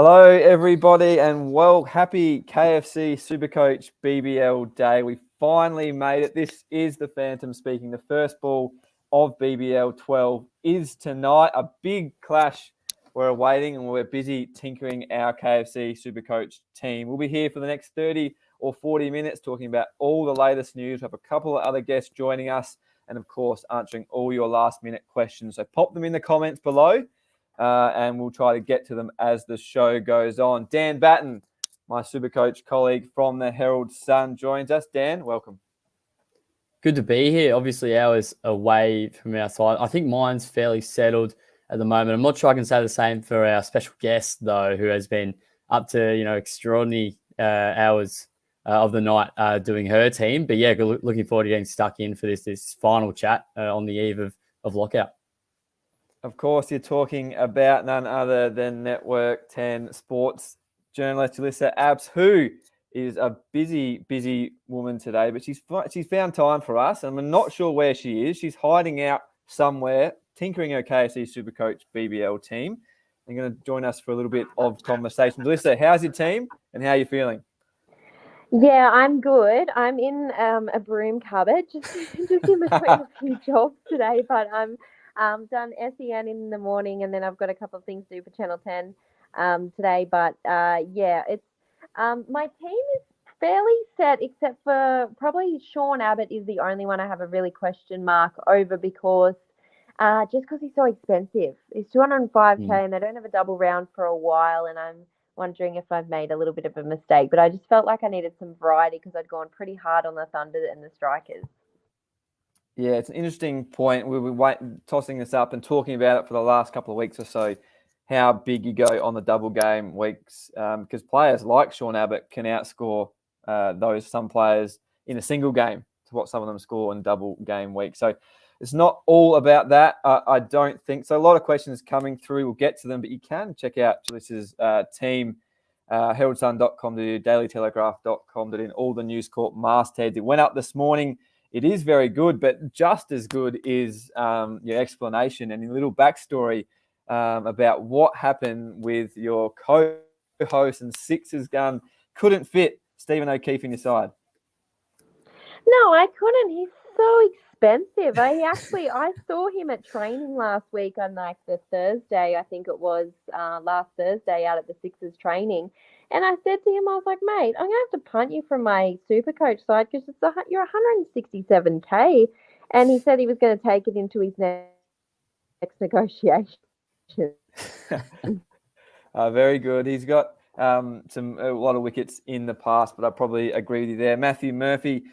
Hello, everybody, and happy KFC SuperCoach BBL day. We finally made it. This is the Phantom speaking. The first ball of BBL 12 is tonight. A big clash we're awaiting, and we're busy tinkering our KFC SuperCoach team. We'll be here for the next 30 or 40 minutes talking about all the latest news. We have a couple of other guests joining us, and of course, answering all your last-minute questions. So pop them in the comments below. And we'll try to get to them as the show goes on. Dan Batten, my Supercoach colleague from the Herald Sun, joins us. Dan, welcome. Good to be here. Obviously, hours away from our side. I think mine's fairly settled at the moment. I'm not sure I can say the same for our special guest, though, who has been up to extraordinary hours of the night doing her team. But yeah, looking forward to getting stuck in for this final chat on the eve of lockout. Of course, you're talking about none other than Network 10 sports journalist Jalissa Apps, who is a busy woman today, but she's found time for us, and we're not sure where she is. She's hiding out somewhere, tinkering her KFC SuperCoach BBL team. You're going to join us for a little bit of conversation. Jalissa, how's your team, and how are you feeling? Yeah, I'm good. I'm in a broom cupboard, just in between a few jobs today, but I'm done SEN in the morning, and then I've got a couple of things to do for Channel 10 today. But it's my team is fairly set, except for probably Sean Abbott is the only one I have a really question mark over because he's so expensive. He's 205K and they don't have a double round for a while, and I'm wondering if I've made a little bit of a mistake. But I just felt like I needed some variety because I'd gone pretty hard on the Thunder and the Strikers. Yeah, it's an interesting point. We were tossing this up and talking about it for the last couple of weeks or so, how big you go on the double game weeks, because players like Sean Abbott can outscore some players in a single game to what some of them score in double game weeks. So it's not all about that. I don't think so. A lot of questions coming through. We'll get to them, but you can check out Jalissa's team, heraldsun.com.au, dailytelegraph.com.au, all the News Corp mastheads. It went up this morning. It is very good, but just as good is your explanation and your little backstory about what happened with your co-host and Sixers gun couldn't fit Stephen O'Keefe in your side. No, I couldn't. He's so expensive. I saw him at training last week on the Thursday, I think it was last Thursday out at the Sixers training. And I said to him, I was like, mate, I'm going to have to punt you from my SuperCoach side because you're 167K. And he said he was going to take it into his next negotiation. Very good. He's got a lot of wickets in the past, but I probably agree with you there. Matthew Murphy,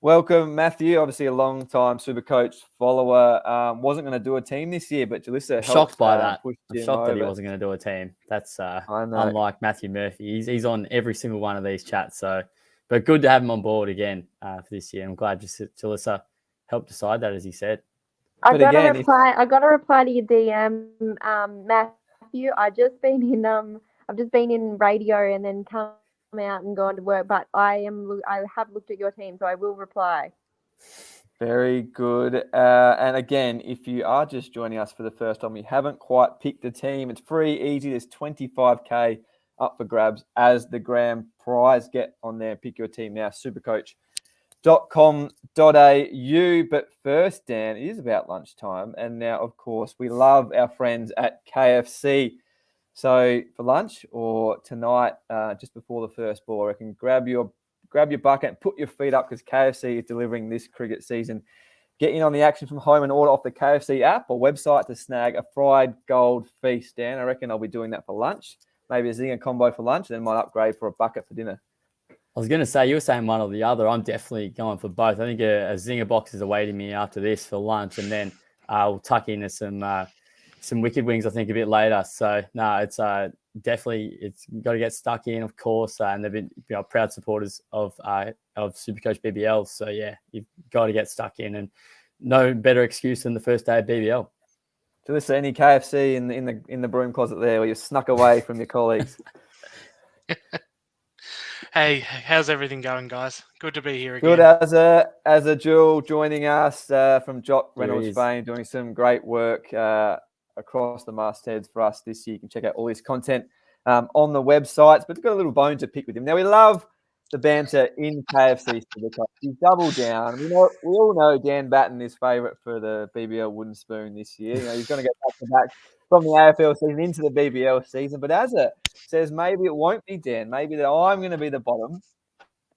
welcome, Matthew. Obviously, a long-time SuperCoach follower. Wasn't going to do a team this year, but Jalissa shocked by that. I'm shocked that he wasn't going to do a team. That's I know. Unlike Matthew Murphy. He's on every single one of these chats. But good to have him on board again for this year. I'm glad Jalissa helped decide that, as he said. I got a reply to your DM, Matthew. I've just been in radio and then come out and gone to work, but I have looked at your team, so I will reply. Very good. And again, if you are just joining us for the first time, you haven't quite picked a team, it's free, easy. There's 25K up for grabs as the grand prize. Get on there, pick your team now, supercoach.com.au. But first, Dan, it is about lunchtime, and now, of course, we love our friends at KFC. So for lunch or tonight, just before the first ball, I reckon grab your bucket and put your feet up because KFC is delivering this cricket season. Get in on the action from home and order off the KFC app or website to snag a fried gold feast, Dan. I reckon I'll be doing that for lunch. Maybe a zinger combo for lunch, then might upgrade for a bucket for dinner. I was going to say, you were saying one or the other. I'm definitely going for both. I think a zinger box is awaiting me after this for lunch, and then we'll tuck in some wicked wings, I think, a bit later. So, no, it's definitely, it's got to get stuck in, of course. And they've been proud supporters of SuperCoach BBL. So, yeah, you've got to get stuck in. And no better excuse than the first day of BBL. Do you listen to any KFC in the broom closet there where you snuck away from your colleagues? Hey, how's everything going, guys? Good to be here again. Good as a Jewel joining us from Jock Reynolds fame, doing some great work across the mastheads for us this year. You can check out all his content on the websites, but we've got a little bone to pick with him. Now, we love the banter in KFC SuperCoach. He's doubled down. We all know Dan Batten is favourite for the BBL wooden spoon this year. He's going to go back to back from the AFL season into the BBL season. But Azza says maybe it won't be Dan. Maybe that I'm going to be the bottom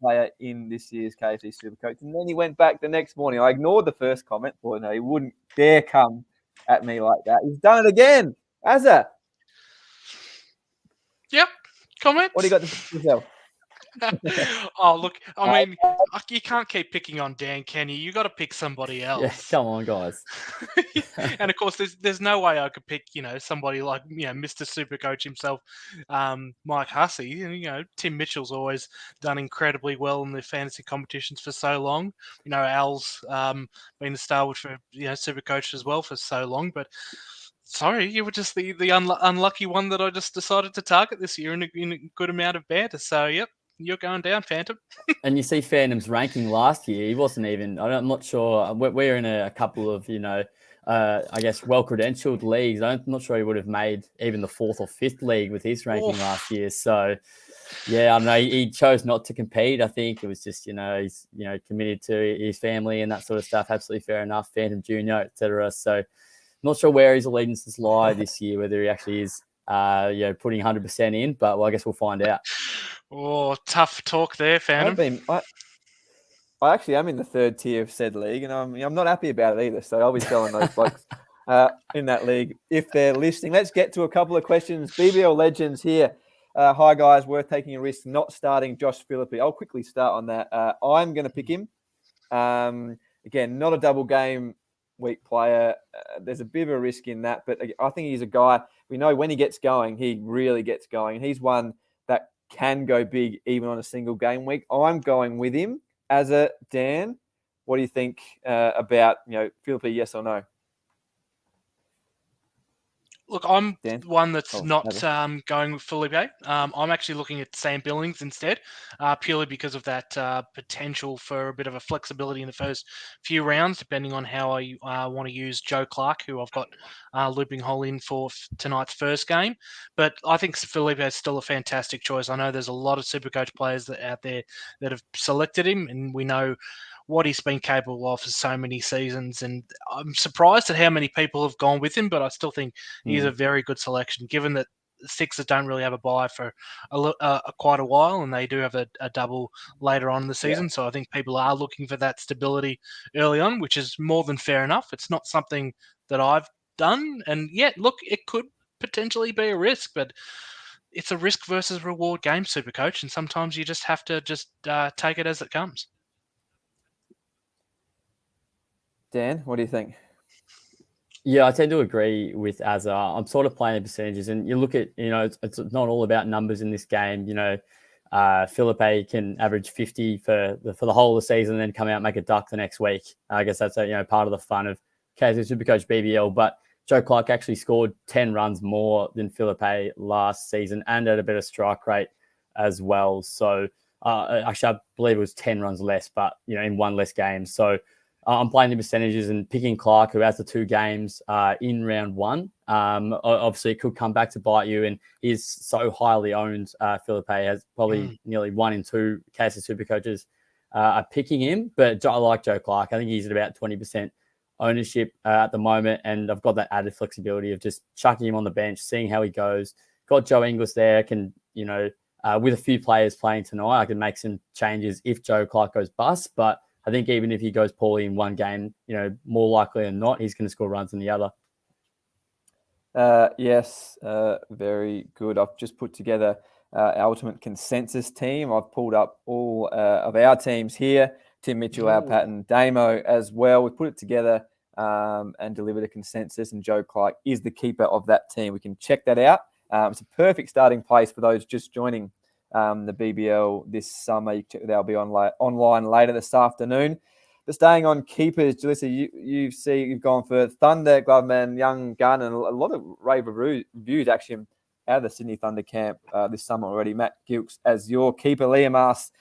player in this year's KFC SuperCoach. And then he went back the next morning. I ignored the first comment. Thought, no, he wouldn't dare come at me like that. He's done it again. Azza. Yep. Comments? What do you got to say yourself? Oh, look, I mean, you can't keep picking on Dan, can you? You got to pick somebody else. Yeah, come on, guys. And of course, there's no way I could pick, somebody like, Mr. Supercoach himself, Mike Hussey. And, Tim Mitchell's always done incredibly well in the fantasy competitions for so long. Al's been the Starwood for, Supercoach as well for so long. But sorry, you were just the unlucky one that I just decided to target this year in a good amount of banter. So, yep. You're going down, Phantom. And you see Phantom's ranking last year. He wasn't even, I'm not sure. We're in a couple of, I guess, well-credentialed leagues. I'm not sure he would have made even the 4th or 5th league with his ranking last year. So, yeah, I don't know. He chose not to compete. I think it was just, he's, committed to his family and that sort of stuff. Absolutely fair enough. Phantom Junior, etc. So, not sure where his allegiances lie this year, whether he actually is, putting 100% in. But, I guess we'll find out. Oh, tough talk there, Phantom. I actually am in the 3rd tier of said league, and I'm not happy about it either. So I'll be telling those blokes in that league if they're listening. Let's get to a couple of questions. BBL legends here. Hi, guys. Worth taking a risk not starting Josh Philippe. I'll quickly start on that. I'm going to pick him. Again, not a double game week player. There's a bit of a risk in that, but I think he's a guy, we know when he gets going, he really gets going. He's one that can go big even on a single game week. I'm going with him. As a Dan, what do you think about, Philippe, yes or no? Look, I'm Dan? one that's not going with Felipe. I'm actually looking at Sam Billings instead, purely because of that potential for a bit of a flexibility in the first few rounds, depending on how I want to use Joe Clark, who I've got looping hole in for tonight's first game. But I think Felipe is still a fantastic choice. I know there's a lot of Supercoach players out there that have selected him, and we know what he's been capable of for so many seasons. And I'm surprised at how many people have gone with him, but I still think he's a very good selection, given that the Sixers don't really have a bye for quite a while, and they do have a double later on in the season. Yeah. So I think people are looking for that stability early on, which is more than fair enough. It's not something that I've done. And yet, look, it could potentially be a risk, but it's a risk versus reward game, Supercoach, and sometimes you just have to take it as it comes. Dan, what do you think? Yeah, I tend to agree with Azza. I'm sort of playing percentages, and you look at, it's not all about numbers in this game. Philippe can average 50 for the whole of the season and then come out and make a duck the next week. I guess that's part of the fun of KFC SuperCoach BBL. But Joe Clark actually scored 10 runs more than Philippe last season and at a better strike rate as well. So actually, I believe it was 10 runs less, but in one less game. So I'm playing the percentages and picking Clark, who has the 2 games in round 1. Obviously, it could come back to bite you, and he's so highly owned. Philippe has probably nearly 1 in 2 cases Supercoaches are picking him. But I like Joe Clark. I think he's at about 20% ownership at the moment, and I've got that added flexibility of just chucking him on the bench, seeing how he goes. Got Joe Ingles there. Can with a few players playing tonight, I can make some changes if Joe Clark goes bust, but I think even if he goes poorly in one game, more likely than not, he's going to score runs in the other. Yes, very good. I've just put together our ultimate consensus team. I've pulled up all of our teams here. Tim Mitchell, our Patton, Damo as well. We put it together and delivered a consensus, and Joe Clark is the keeper of that team. We can check that out. It's a perfect starting place for those just joining the BBL this summer. They'll be online later this afternoon. But staying on keepers, Jalissa, you've gone for Thunder, Gloveman, Young Gun, and a lot of rave reviews actually out of the Sydney Thunder camp this summer already. Matt Gilks as your keeper. Liam asks,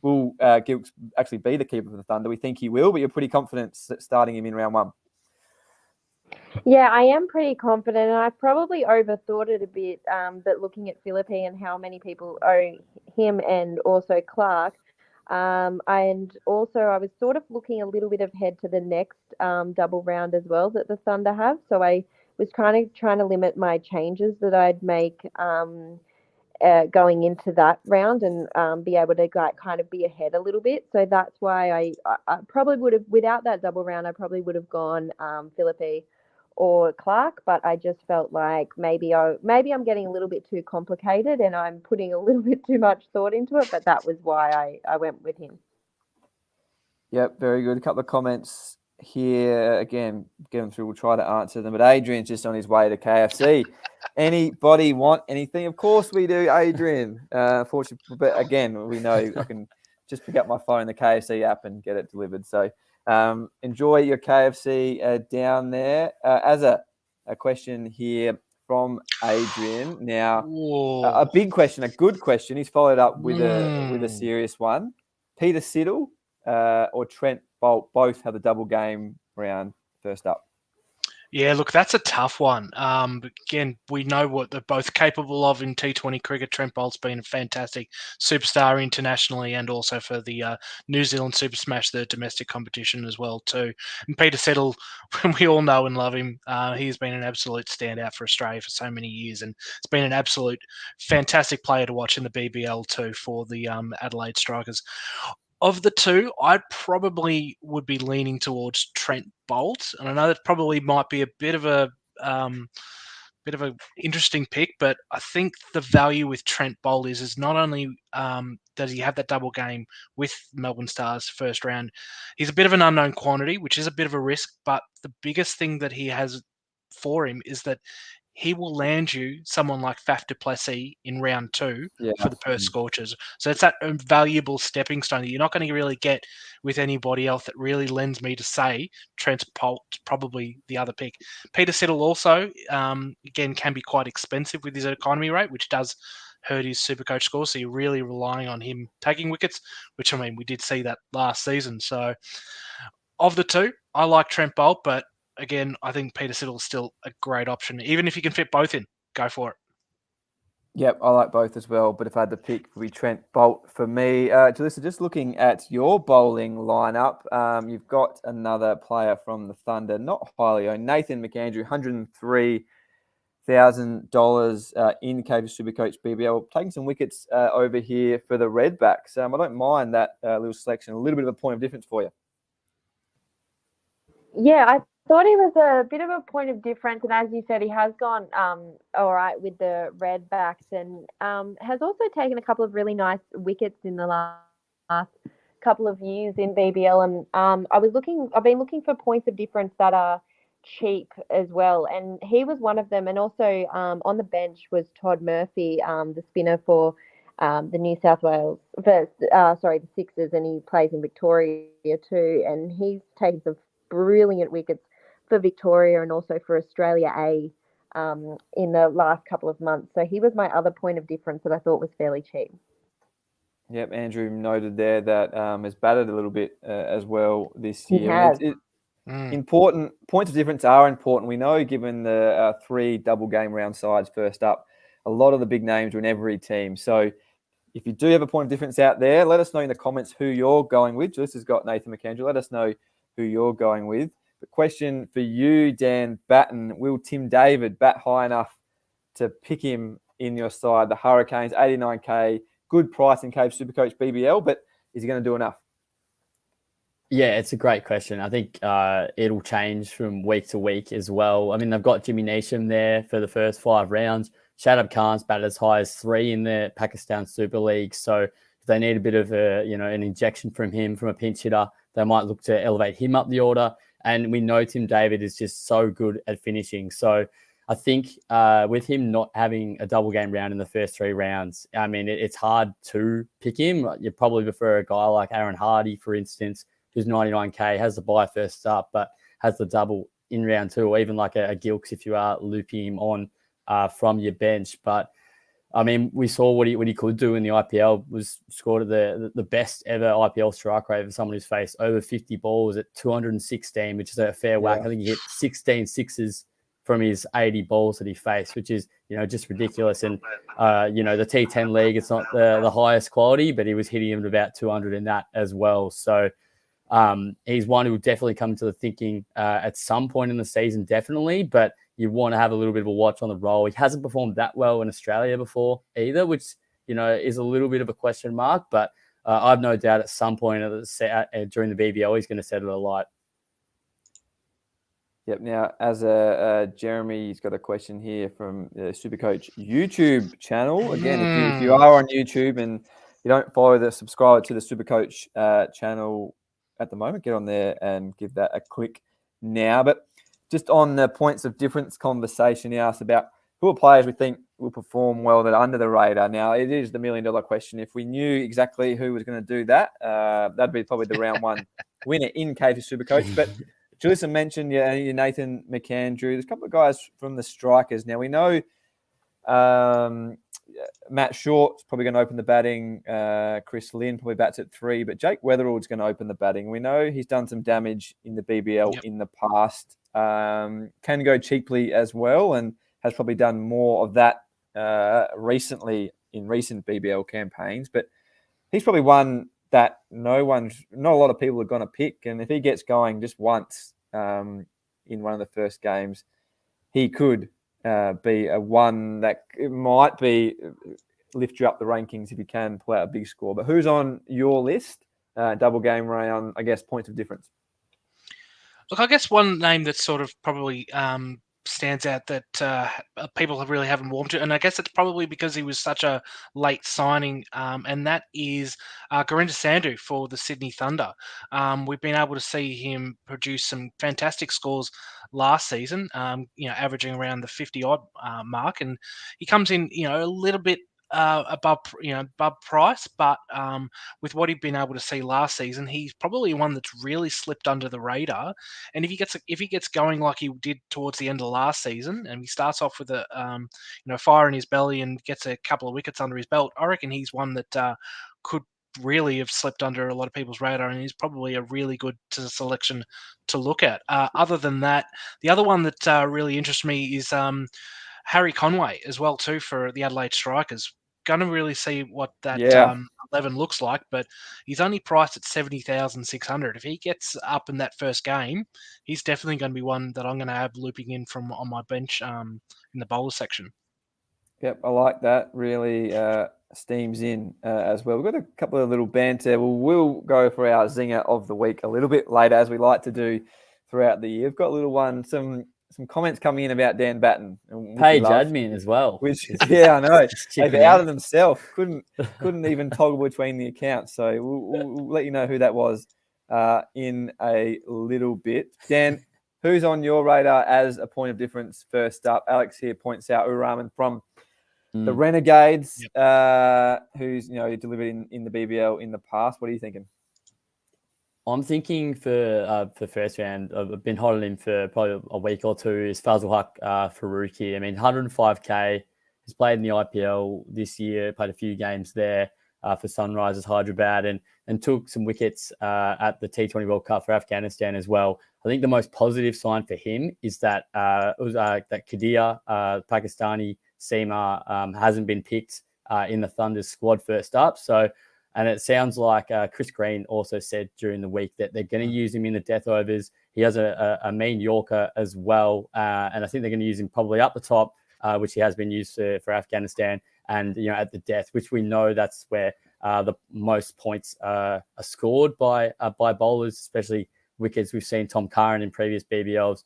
will Gilks actually be the keeper for the Thunder? We think he will, but you're pretty confident starting him in round 1. Yeah, I am pretty confident, and I probably overthought it a bit. But looking at Philippe and how many people own him, and also Clark, and also I was sort of looking a little bit ahead to the next double round as well that the Thunder have. So I was kind of trying to limit my changes that I'd make going into that round, and be able to kind of be ahead a little bit. So that's why I probably would have, without that double round, I probably would have gone Philippe or Clark, but I just felt like maybe I'm getting a little bit too complicated and I'm putting a little bit too much thought into it, but that was why I went with him. Yep, very good. A couple of comments here. Again, get them through. We'll try to answer them. But Adrian's just on his way to KFC. Anybody want anything? Of course we do, Adrian. Fortunately, but again, we know I can just pick up my phone, the KFC app, and get it delivered. So enjoy your KFC down there. As a question here from Adrian. Now, a big question, a good question. He's followed up with a serious one. Peter Siddle or Trent Bolt both have the double game round first up. Yeah, look, that's a tough one. Again, we know what they're both capable of in T20 cricket. Trent Bolt's been a fantastic superstar internationally and also for the New Zealand Super Smash, the domestic competition as well too. And Peter Settle, we all know and love him. He's been an absolute standout for Australia for so many years, and it's been an absolute fantastic player to watch in the BBL too for the Adelaide Strikers. Of the two, I probably would be leaning towards Trent Bolt, and I know that probably might be a bit of a interesting pick, but I think the value with Trent Bolt is not only does he have that double game with Melbourne Stars first round, he's a bit of an unknown quantity, which is a bit of a risk, but the biggest thing that he has for him is that he will land you someone like Faf du Plessis in round 2 for the Perth Scorchers. So it's that valuable stepping stone that you're not going to really get with anybody else. That really lends me to say Trent Bolt's probably the other pick. Peter Siddle also, again, can be quite expensive with his economy rate, which does hurt his SuperCoach score. So you're really relying on him taking wickets, which, I mean, we did see that last season. So of the two, I like Trent Bolt, but again, I think Peter Siddle is still a great option. Even if you can fit both in, go for it. Yep, I like both as well. But if I had to pick, it would be Trent Bolt for me. Jalissa, just looking at your bowling lineup, you've got another player from the Thunder, not highly owned, Nathan McAndrew, $103,000 in KFC SuperCoach BBL, taking some wickets over here for the Redbacks. I don't mind that little selection, a little bit of a point of difference for you. Yeah, I thought he was a bit of a point of difference, and as you said, he has gone all right with the Redbacks, and has also taken a couple of really nice wickets in the last couple of years in BBL. And I've been looking for points of difference that are cheap as well, and he was one of them. And also on the bench was Todd Murphy, the spinner for the New South Wales, the Sixers, and he plays in Victoria too, and he's taken some brilliant wickets for Victoria and also for Australia A in the last couple of months. So he was my other point of difference that I thought was fairly cheap. Yep, Andrew noted there that has batted a little bit as well this year. He has. Important points of difference are important. We know, given the 3 double game round sides first up, a lot of the big names are in every team. So if you do have a point of difference out there, let us know in the comments who you're going with. This has got Nathan McAndrew. Let us know who you're going with. The question for you, Dan Batten, will Tim David bat high enough to pick him in your side? The Hurricanes, 89K, good price in KFC SuperCoach BBL, but is he going to do enough? Yeah, it's a great question. I think it'll change from week to week as well. I mean, they've got Jimmy Neesham there for the first 5 rounds. Shadab Khan's batted as high as 3 in the Pakistan Super League. So if they need a bit of an injection from him, from a pinch hitter, they might look to elevate him up the order. And we know Tim David is just so good at finishing. So I think with him not having a double game round in the first 3 rounds, I mean, it's hard to pick him. You probably prefer a guy like Aaron Hardy, for instance, who's 99K, has the bye first up, but has the double in round 2, or even like a Gilks if you are looping him on from your bench. But I mean, we saw what he could do in the IPL. Was scored the best ever IPL strike rate for someone who's faced over 50 balls at 216, which is a fair whack. I think he hit 16 sixes from his 80 balls that he faced, which is, just ridiculous. And, the T10 league, it's not the highest quality, but he was hitting him at about 200 in that as well. So he's one who will definitely come to the thinking at some point in the season, definitely. But you want to have a little bit of a watch on the roll. He hasn't performed that well in Australia before either, which, is a little bit of a question mark. But I've no doubt at some point during the BBL, he's going to set it alight. Yep. Now, as Jeremy's got a question here from the SuperCoach YouTube channel. Again, if you are on YouTube and you don't subscribe to the SuperCoach channel at the moment, get on there and give that a click now. But just on the points of difference conversation, he asked about who are players we think will perform well that are under the radar. Now, it is the $1 million question. If we knew exactly who was going to do that, that'd be probably the round one winner in KFC SuperCoach. But Julissa mentioned Nathan McAndrew. There's a couple of guys from the strikers. Now, we know Matt Short's probably going to open the batting. Chris Lynn probably bats at 3, but Jake Weatherall's going to open the batting. We know he's done some damage in the BBL in the past. Can go cheaply as well, and has probably done more of that recently in recent BBL campaigns. But he's probably one that not a lot of people are going to pick. And if he gets going just once in one of the first games, he could be a one that it might be lift you up the rankings if you can pull out a big score. But who's on your list? Double game round, I guess, points of difference. Look, I guess one name that sort of probably stands out that people really haven't warmed to, and I guess it's probably because he was such a late signing, and that is Gurinder Sandhu for the Sydney Thunder. We've been able to see him produce some fantastic scores last season, averaging around the 50-odd mark, and he comes in, a little bit above price, but with what he'd been able to see last season, he's probably one that's really slipped under the radar. And if he gets going like he did towards the end of last season, and he starts off with a fire in his belly and gets a couple of wickets under his belt, I reckon he's one that could really have slipped under a lot of people's radar, and he's probably a really good selection to look at. Other than that, the other one that really interests me is Harry Conway as well too for the Adelaide Strikers. Going to really see what that 11 looks like, but he's only priced at 70,600. If he gets up in that first game, he's definitely going to be one that I'm going to have looping in from on my bench in the bowler section. Yep, I like that. Really steams in as well. We've got a couple of little banter. We'll go for our zinger of the week a little bit later, as we like to do throughout the year. We've got a little one, some comments coming in about Dan Batten. Paige admin as well. I know. They've outed themselves. Couldn't even toggle between the accounts. So we'll let you know who that was in a little bit. Dan, who's on your radar as a point of difference first up? Alex here points out Uraman from the Renegades, who's delivered in the BBL in the past. What are you thinking? I'm thinking for first round, I've been holding him for probably a week or two, is Fazal Haq Faruqi. I mean, 105K. He's played in the IPL this year, played a few games there for Sunrisers Hyderabad, and took some wickets at the T20 World Cup for Afghanistan as well. I think the most positive sign for him is that that Qadir, Pakistani seamer, hasn't been picked in the Thunder's squad first up. And it sounds like Chris Green also said during the week that they're going to use him in the death overs. He has a mean Yorker as well. And I think they're going to use him probably up the top, which he has been used for Afghanistan, and at the death, which we know that's where the most points are scored by bowlers, especially wickets. We've seen Tom Curran in previous BBLs,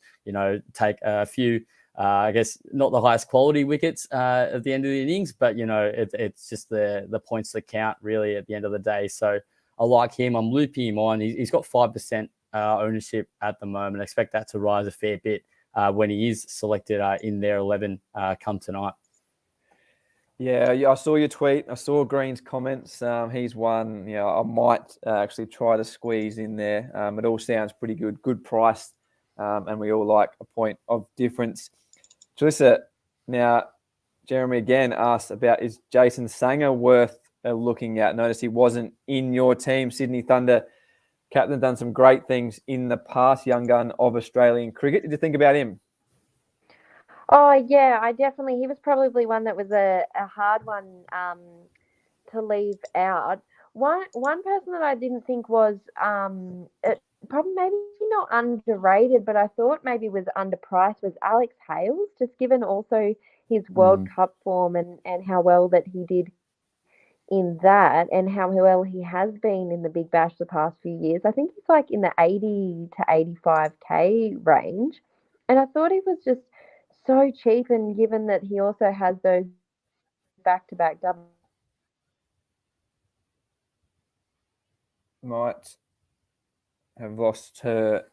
take a few, I guess, not the highest quality wickets at the end of the innings, but, it's just the points that count really at the end of the day. So I like him. I'm looping him on. He's got 5% ownership at the moment. I expect that to rise a fair bit when he is selected in their 11 come tonight. Yeah, I saw your tweet. I saw Green's comments. He's one, I might actually try to squeeze in there. It all sounds pretty good. Good price. And we all like a point of difference. Julissa, now, Jeremy again asked about, is Jason Sanger worth looking at? Notice he wasn't in your team, Sydney Thunder captain, done some great things in the past, young gun of Australian cricket. Did you think about him? Oh yeah, he was probably one that was a hard one to leave out. One person that I didn't think was probably maybe not underrated, but I thought maybe was underpriced was Alex Hales, just given also his World Cup form and how well that he did in that and how well he has been in the Big Bash the past few years. I think he's like in the 80 to 85K range. And I thought he was just so cheap, and given that he also has those back-to-back double. Might have lost her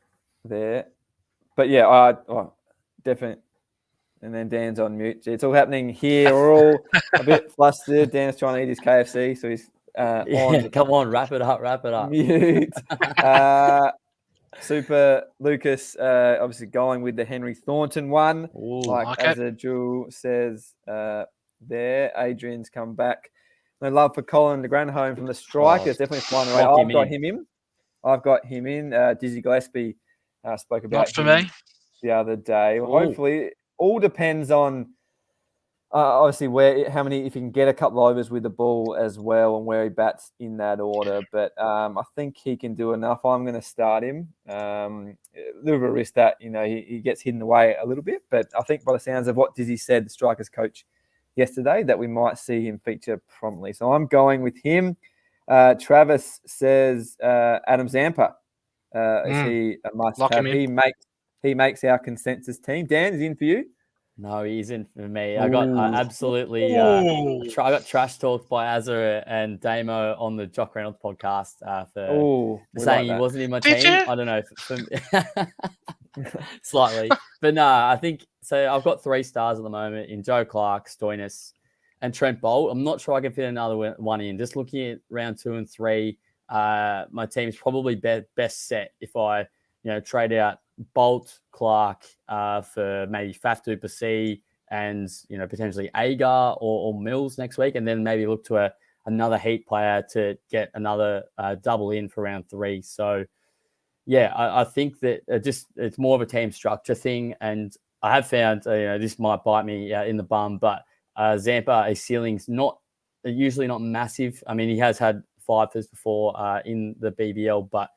there. But yeah, definitely. And then Dan's on mute. It's all happening here. We're all a bit flustered. Dan's trying to eat his KFC, so he's on. Come on, wrap it up. Mute. Super Lucas, obviously going with the Henry Thornton one. Ooh, as Azadul says there. Adrian's come back. No love for Colin Granholm from the Strikers. Definitely flying away. I've got him in. Dizzy Gillespie spoke about not for me the other day. Well, hopefully, all depends on obviously how many, if he can get a couple of overs with the ball as well, and where he bats in that order. But I think he can do enough. I'm going to start him. A little bit of risk that he gets hidden away a little bit, but I think by the sounds of what Dizzy said, the Strikers coach yesterday, that we might see him feature promptly. So I'm going with him. Travis says Adam Zampa. Is he a must-have? He makes our consensus team. Dan, is he in for you? No, he isn't for me. I absolutely I got trash talked by Azza and Damo on the Jock Reynolds podcast for saying he wasn't in my team. I don't know. Slightly. But no, I think so. I've got 3 stars at the moment in Joe Clark, Stoinis, and Trent Bolt. I'm not sure I can fit another one in. Just looking at round 2 and 3, my team's probably best set if I trade out Bolt, Clark for maybe Faf du Plessis and potentially Agar or Mills next week, and then maybe look to another heat player to get another double in for round 3. So yeah, I think that it's more of a team structure thing, and I have found this might bite me in the bum, but Zampa, his ceiling's usually not massive. I mean, he has had 5s before in the BBL, but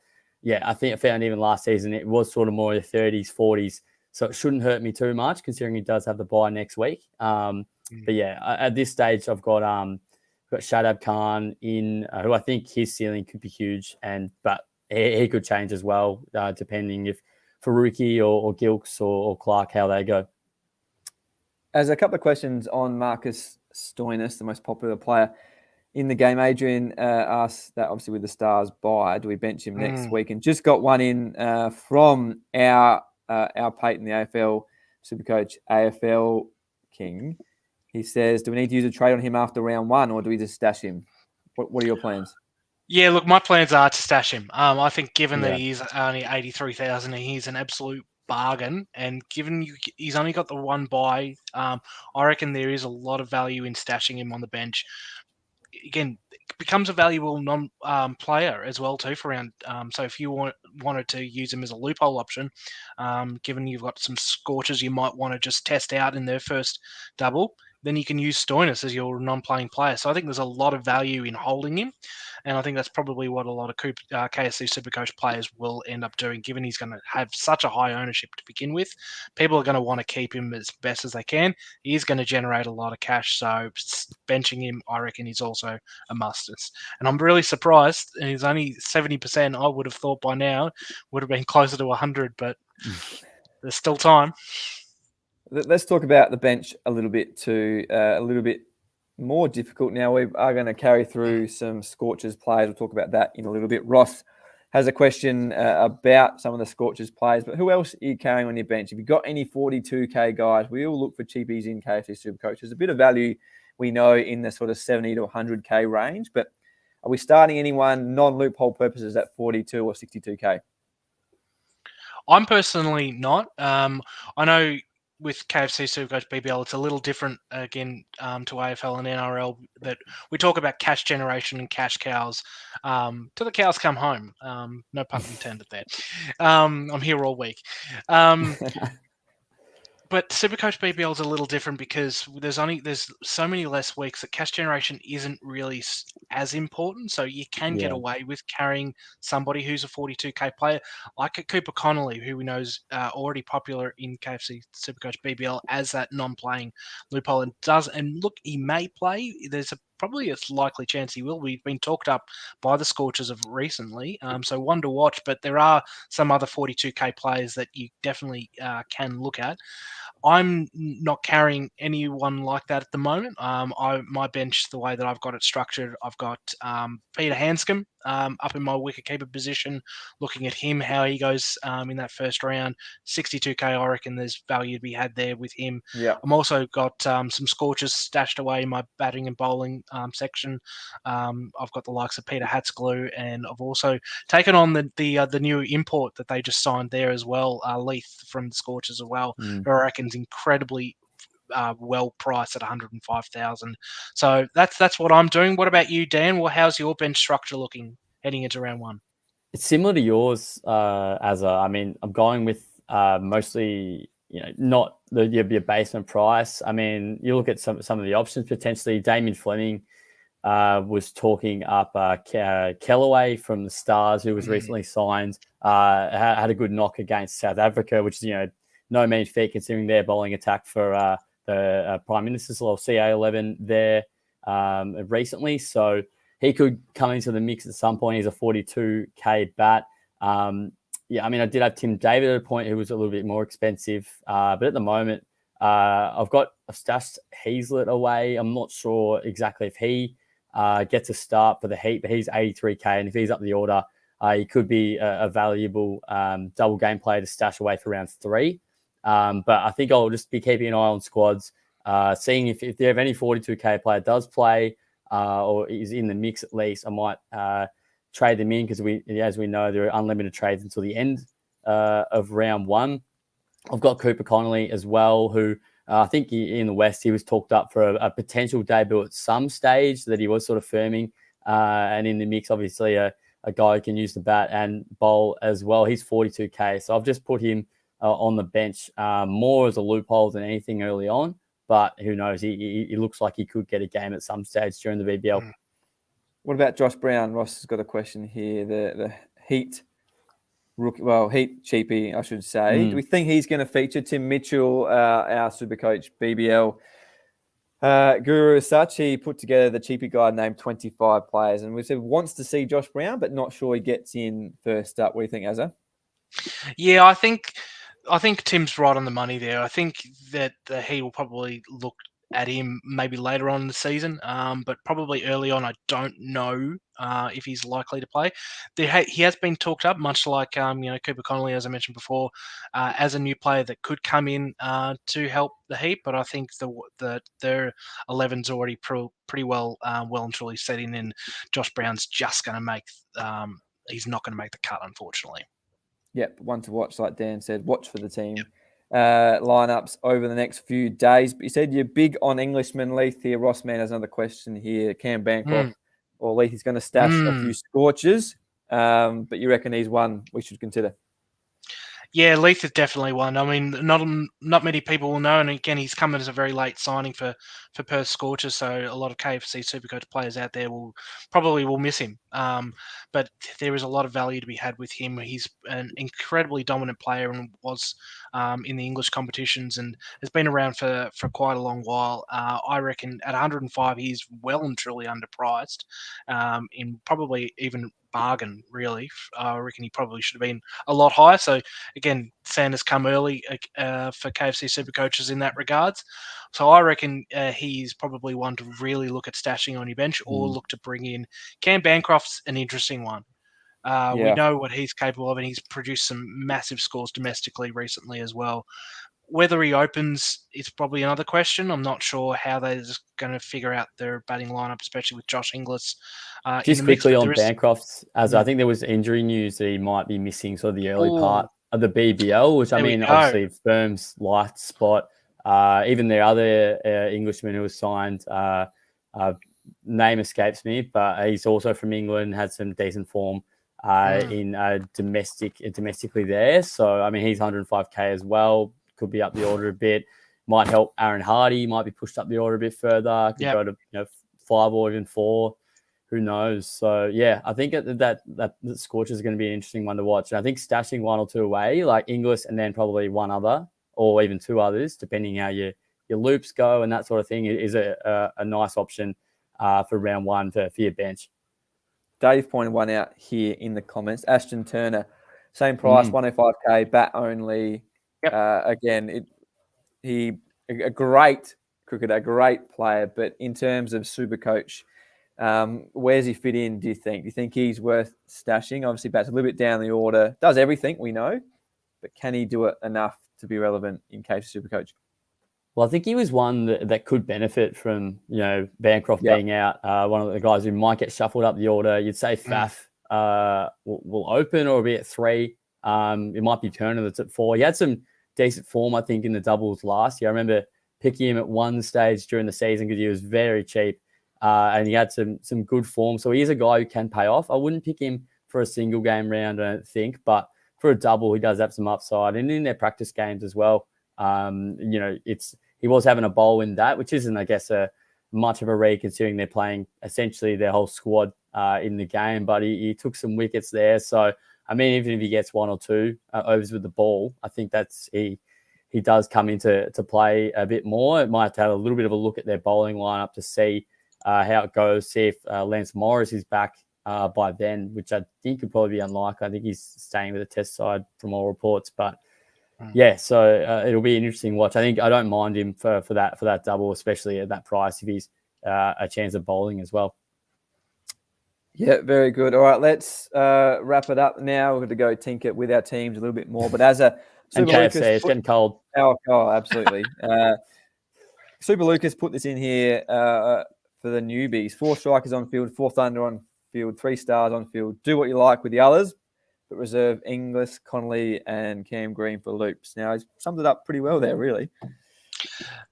yeah, I think I found even last season it was sort of more the 30s, 40s. So it shouldn't hurt me too much considering he does have the bye next week. But yeah, at this stage, I've got Shadab Khan in, who I think his ceiling could be huge, but he could change as well, depending if Faruqi or Gilks or Clark, how they go. As a couple of questions on Marcus Stoinis, the most popular player in the game. Adrian asked that obviously with the Stars bye, do we bench him next week? And just got one in from our Peyton, the AFL Supercoach AFL King. He says, do we need to use a trade on him after round 1, or do we just stash him? What are your plans? Yeah, look, my plans are to stash him. I think given that he's only 83,000, he's an absolute bargain. And given he's only got the 1 bye, I reckon there is a lot of value in stashing him on the bench. Again, becomes a valuable non-player as well too for round. So if you wanted to use him as a loophole option, given you've got some scorchers you might want to just test out in their first double, then you can use Stoinis as your non-playing player. So I think there's a lot of value in holding him. And I think that's probably what a lot of KFC SuperCoach players will end up doing, given he's going to have such a high ownership to begin with. People are going to want to keep him as best as they can. He is going to generate a lot of cash, so benching him, I reckon, is also a must. And I'm really surprised. He's only 70%. I would have thought by now would have been closer to 100, but there's still time. Let's talk about the bench a little bit too. A little bit more difficult now. We are going to carry through some Scorchers players. We'll talk about that in a little bit. Ross has a question about some of the Scorchers players, but who else are you carrying on your bench? If you've got any 42K guys, we all look for cheapies in KFC SuperCoach. There's a bit of value, we know, in the sort of 70 to 100K range, but are we starting anyone non-loophole purposes at 42 or 62K? I'm personally not. I know with KFC SuperCoach BBL, it's a little different again to AFL and NRL. That we talk about cash generation and cash cows till the cows come home. No pun intended there. I'm here all week. But SuperCoach BBL is a little different because there's so many less weeks that cash generation isn't really as important. So you can get away with carrying somebody who's a 42k player, like a Cooper Connolly, who we know is already popular in KFC SuperCoach BBL as that non-playing loophole, and look, he may play. There's probably a likely chance he will. We've been talked up by the Scorchers of recently, so one to watch. But there are some other 42k players that you definitely can look at. I'm not carrying anyone like that at the moment. My bench, the way that I've got it structured, I've got Peter Hanscom up in my wicketkeeper position. Looking at him, how he goes in that first round, 62k. I reckon there's value to be had there with him. Yeah, I'm also got some Scorchers stashed away in my batting and bowling section. I've got the likes of Peter Hatzglue, and I've also taken on the new import that they just signed there as well, Leith from the Scorchers as well, who I reckon's incredibly well priced at 105,000. So that's what I'm doing. What about you, Dan? Well, how's your bench structure looking heading into round one? It's similar to yours, I mean, I'm going with mostly, not your basement price. I mean, you look at some of the options potentially. Damien Fleming was talking up Kellaway from the Stars, who was recently signed, had a good knock against South Africa, which is, no mean feat considering their bowling attack for the Prime Minister's or CA11 there recently. So he could come into the mix at some point. He's a 42k bat. I mean, I did have Tim David at a point who was a little bit more expensive. But at the moment, I've stashed Heazlett away. I'm not sure exactly if he gets a start for the Heat, but he's 83k. And if he's up the order, he could be a valuable double game player to stash away for round 3. But I think I'll just be keeping an eye on squads, seeing if they have any 42k player does play or is in the mix at least. I might trade them in because as we know, there are unlimited trades until the end of round 1. I've got Cooper Connolly as well, who I think in the West, he was talked up for a potential debut at some stage that he was sort of firming. And in the mix, obviously, a guy who can use the bat and bowl as well. He's 42k. So I've just put him on the bench more as a loophole than anything early on. But who knows? He looks like he could get a game at some stage during the BBL. What about Josh Brown? Ross has got a question here. The Heat rookie, Heat cheapie, I should say. Do we think he's going to feature? Tim Mitchell, our SuperCoach BBL guru as such, he put together the cheapie guide, named 25 players, and we said wants to see Josh Brown, but not sure he gets in first up. What do you think, Azza? Yeah, I think Tim's right on the money there. I think that he will probably look at him maybe later on in the season, but probably early on, I don't know if he's likely to play. He has been talked up, much like Cooper Connolly, as I mentioned before, as a new player that could come in to help the Heat. But I think their 11's already pretty well and truly set in, and Josh Brown's just going to make. He's not going to make the cut, unfortunately. Yep, one to watch, like Dan said. Watch for the team lineups over the next few days. But you said you're big on Englishman, Leith here. Ross Man has another question here. Cam Bancroft or Leith is going to stash a few Scorchers, but you reckon he's one we should consider? Yeah, Leith is definitely one. I mean, not many people will know, and again, he's come in as a very late signing for Perth Scorchers, so a lot of KFC SuperCoach players out there will miss him. But there is a lot of value to be had with him. He's an incredibly dominant player and was in the English competitions and has been around for quite a long while. I reckon at 105, he's well and truly underpriced, in probably even bargain, really. I reckon he probably should have been a lot higher. So again, Sanders come early for KFC SuperCoaches in that regards. So I reckon he's probably one to really look at stashing on your bench or look to bring in. Cam Bancroft's an interesting one. We know what he's capable of, and he's produced some massive scores domestically recently as well. Whether he opens, it's probably another question. I'm not sure how they're just going to figure out their batting lineup, especially with Josh Inglis. Just quickly on Bancroft, as I think there was injury news that he might be missing sort of the early part of the BBL, which I There we mean, go. obviously firm's light spot. Even the other Englishman who was signed, name escapes me, but he's also from England, had some decent form in domestically there. So I mean, he's 105k as well. Could be up the order a bit. Might help Aaron Hardy. Might be pushed up the order a bit further. Could go to 5 or even 4. Who knows? So yeah, I think that Scorcher is going to be an interesting one to watch. And I think stashing 1 or 2 away, like Inglis, and then probably one other or even 2 others, depending how your loops go and that sort of thing, is a nice option for round 1 for your bench. Dave pointed one out here in the comments. Ashton Turner, same price, 105k, bat only. Again, a great cricketer, a great player, but in terms of SuperCoach, where's he fit in, do you think? Do you think he's worth stashing? Obviously, bats a little bit down the order, does everything, we know, but can he do it enough to be relevant in case of SuperCoach? Well, I think he was one that could benefit from, Bancroft being out. One of the guys who might get shuffled up the order. You'd say Faf will open or be at 3. It might be Turner that's at 4. He had some decent form, I think, in the doubles last year. I remember picking him at one stage during the season because he was very cheap and he had some good form. So he is a guy who can pay off. I wouldn't pick him for a single game round, I don't think, but for a double, he does have some upside. And in their practice games as well, he was having a bowl in that, which isn't, I guess, much of a read considering they're playing essentially their whole squad in the game. But he took some wickets there. So, I mean, even if he gets 1 or 2 overs with the ball, I think he does come into play a bit more. It might have to have a little bit of a look at their bowling lineup to see how it goes, see if Lance Morris is back by then, which I think could probably be unlikely. I think he's staying with the test side from all reports. But yeah, so it'll be an interesting watch. I don't mind him for that double, especially at that price if he's a chance of bowling as well. Yeah, very good. All right, let's wrap it up now. We're going to go tinker with our teams a little bit more. But as a and Super KFC, Lucas it's getting cold. Oh, absolutely. Super Lucas put this in here for the newbies. 4 strikers on field, 4 thunder on field, 3 stars on field. Do what you like with the others, but reserve Inglis, Connolly, and Cam Green for loops. Now, he's summed it up pretty well there, really.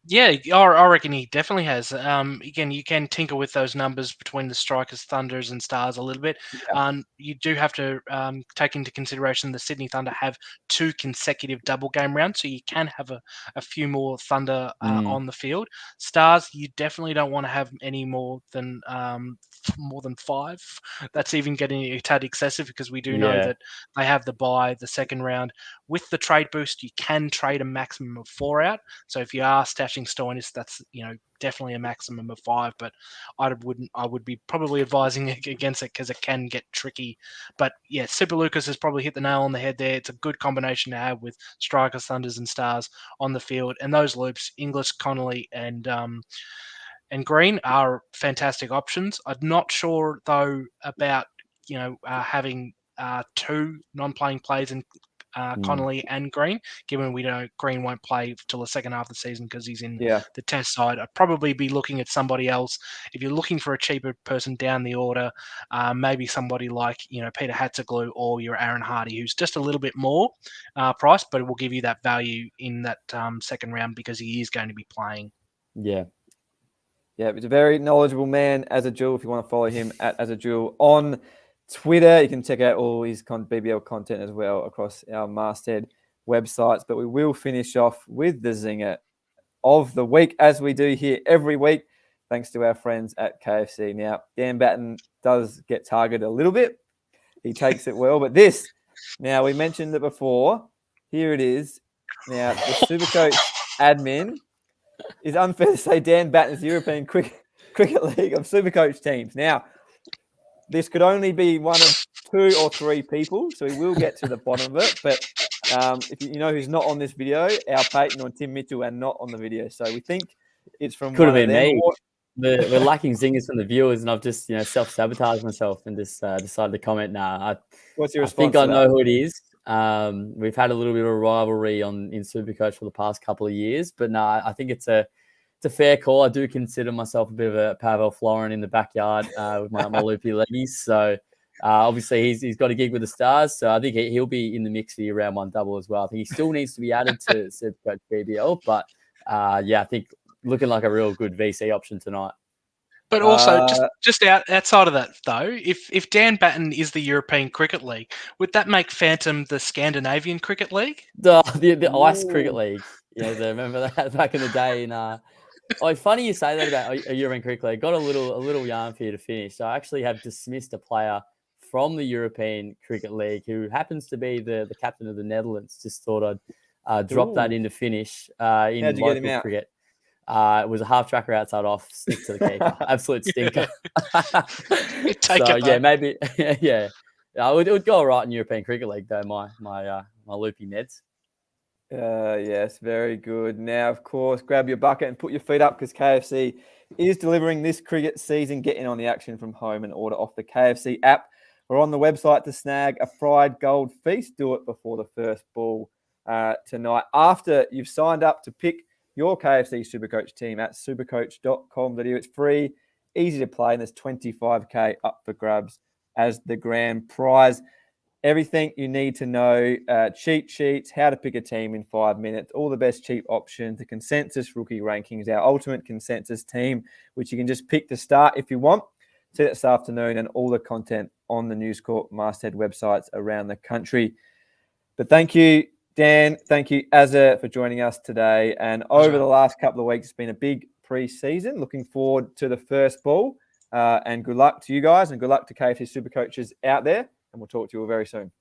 Yeah, I reckon he definitely has. Again, you can tinker with those numbers between the strikers, thunders, and stars a little bit. Yeah. You do have to take into consideration the Sydney Thunder have 2 consecutive double game rounds, so you can have a few more thunder on the field. Stars, you definitely don't want to have any more than 5. That's even getting a tad excessive because we do know that they have the bye the second round. With the trade boost, you can trade a maximum of 4 out. So if you are stashing Stoinis, that's definitely a maximum of 5. But I would be probably advising against it because it can get tricky. But yeah, Super Lucas has probably hit the nail on the head there. It's a good combination to have with strikers, thunders, and stars on the field, and those loops, Inglis, Connolly, and Green are fantastic options. I'm not sure though about having 2 non-playing players in Connolly and Green, given we know Green won't play till the second half of the season because he's in the test side. I'd probably be looking at somebody else. If you're looking for a cheaper person down the order, maybe somebody like Peter Hatzeglu or your Aaron Hardy, who's just a little bit more priced, but it will give you that value in that second round because he is going to be playing. Yeah, he's a very knowledgeable man, Azajul. If you want to follow him at Azajul on Twitter, you can check out all his BBL content as well across our masthead websites. But we will finish off with the zinger of the week, as we do here every week, thanks to our friends at KFC. Now, Dan Batten does get targeted a little bit. He takes it well. But this, now we mentioned it before. Here it is. Now, the SuperCoach admin is unfair to say Dan Batten's the European Cricket League of SuperCoach teams. Now, this could only be one of 2 or 3 people, so we will get to the bottom of it. But if you know who's not on this video, our Peyton or Tim Mitchell are not on the video. So we think it's from Could have one been of them. me. We're lacking zingers from the viewers, and I've just self-sabotaged myself and just decided to comment now. What's your I response? think I know who it is. We've had a little bit of a rivalry in SuperCoach for the past couple of years, but no, I think it's a fair call. I do consider myself a bit of a Pavel Florin in the backyard with my loopy leggies. So Obviously, he's got a gig with the Stars, so I think he'll be in the mix for your round one double as well. I think he still needs to be added to SuperCoach BBL, but yeah, I think looking like a real good VC option tonight. But also, just outside of that, though, if Dan Batten is the European Cricket League, would that make Phantom the Scandinavian Cricket League? The Ice Cricket League. Yeah, remember that back in the day? Oh, funny you say that about a European Cricket League. Got a little yarn for you to finish. So I actually have dismissed a player from the European Cricket League who happens to be the captain of the Netherlands. Just thought I'd drop that in to finish in local cricket. It was a half tracker outside off, stick to the keeper. Absolute stinker. Yeah, maybe yeah. It would go all right in European Cricket League though. My loopy Neds. Yes, very good. Now, of course, grab your bucket and put your feet up because KFC is delivering this cricket season. Get in on the action from home and order off the KFC app or on the website to snag a fried gold feast. Do it before the first ball tonight. After you've signed up to pick your KFC SuperCoach team at supercoach.com.au. It's free, easy to play, and there's 25k up for grabs as the grand prize. Everything you need to know, cheat sheets, how to pick a team in 5 minutes, all the best cheap options, the consensus rookie rankings, our ultimate consensus team, which you can just pick to start if you want. See that this afternoon, and all the content on the News Corp masthead websites around the country. But thank you, Dan. Thank you, Azza, for joining us today. And over the last couple of weeks, it's been a big pre-season. Looking forward to the first ball. And good luck to you guys, and good luck to KFC Super Coaches out there. And we'll talk to you all very soon.